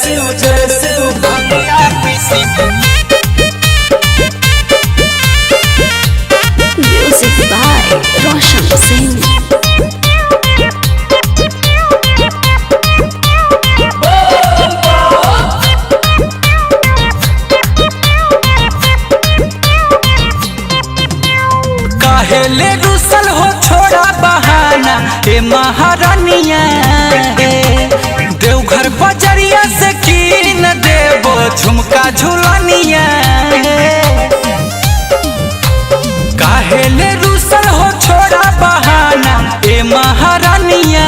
जय शिव भंगिया पीसी। Music by Roshan Singh। काहेले रुसल हो छोड़ा बहाना ए महारानिया देवघर बजरिया से कीन देवो झुमका झुलनिया। काहेले रुसल हो छोड़ा बहाना ए महारानिया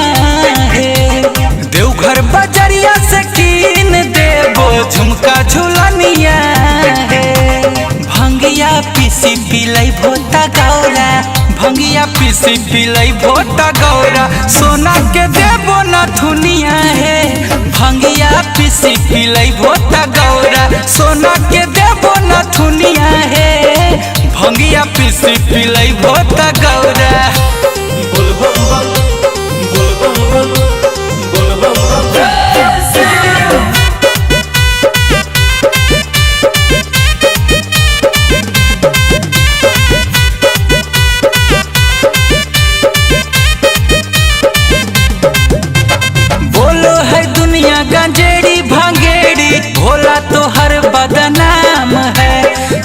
देवघर बजरिया से कीन देवो झुमका झुलनिया। भंगिया पीसी पिलई भोता गौरा भंगिया पीसी पिलई भोता गौरा सोना के देवो नथुनिया है। भंगिया पीसी पिलई भोता गौरा सोना के देवो नथुनिया है। भंगिया पीसी पिलई भोता गौरा। गंजेड़ी भांगेड़ी भोला तो हर बदनाम है।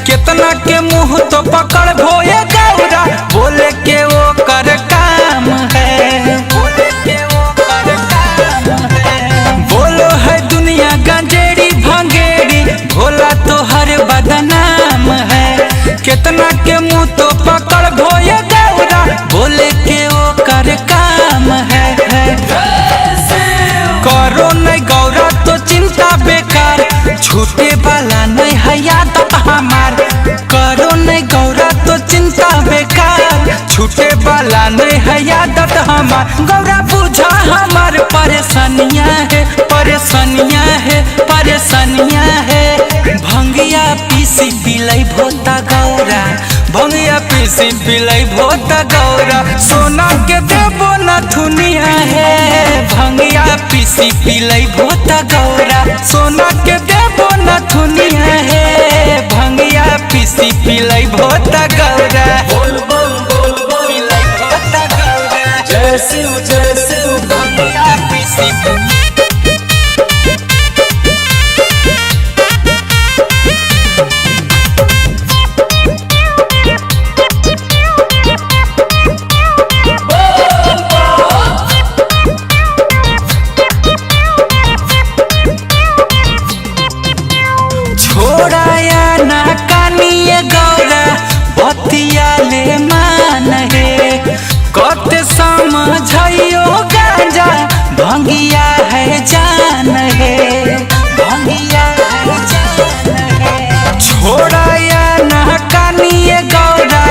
कितना के मुंह तो पकड़ भोए गौरा बोले के वो कर काम है। बोलो है दुनिया गंजेड़ी भांगेड़ी भोला तो हर बदनाम है। कितना के मुंह तो पकड़ भोए गौरा बोले के वो कर काम है। करो नहीं गौरा तो चिंता बेकार छूटे वाला नहीं है याद हमार। करो नहीं गौरा तो चिंता बेकार छूटे वाला नहीं है याद हमार। गौरा बुझा हमार परेशानियाँ है परेशानियाँ है परेशानियाँ है। भंगिया पीसी पिलई भोता गौरा भंगिया पीसी पिलई भोता गौरा सोना के देवो नथुनिया है। भंगिया पीसी पिलई भोता गौरा सोना के देवो नथुनिया है। भंगिया पीसी पिलई भोता गौरा। पिलई भोता गौरा। जय शिव भंगिया पीसी। छोड़ाया ना कानिए गौरा बतिया ले मान है। कत समझियो गांजा भंगिया है जान है। भंगिया है जान है। छोड़ाया ना कानिए गौरा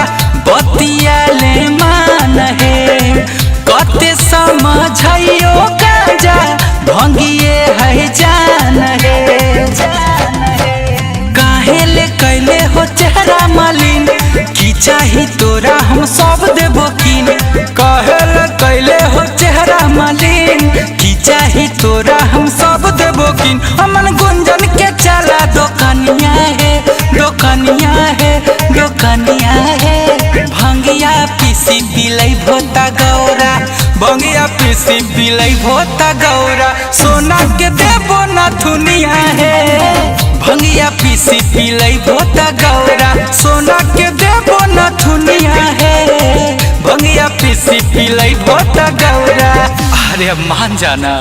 बतिया ले मान है। कत समझियो गांजा भंगिए है जान है। कैले हो चेहरा मलिन की चाही तोरा हम सब देबो किन। कहल कैले हो चेहरा मलिन की चाही तोरा हम सब देबो किन। अमन गुंजन के चला दोकनिया है दोकनिया है दोकनिया है। भंगिया पीसी पिलई भोता गौरा भंगिया पीसी पिलई भोता गौरा सोना के देवो नथुनिया है। भंगिया पीसी पिलई भोता गौरा सोना के देवो नथुनिया है। भंगिया पीसी पिलई भोता गौरा। अरे मान जाना।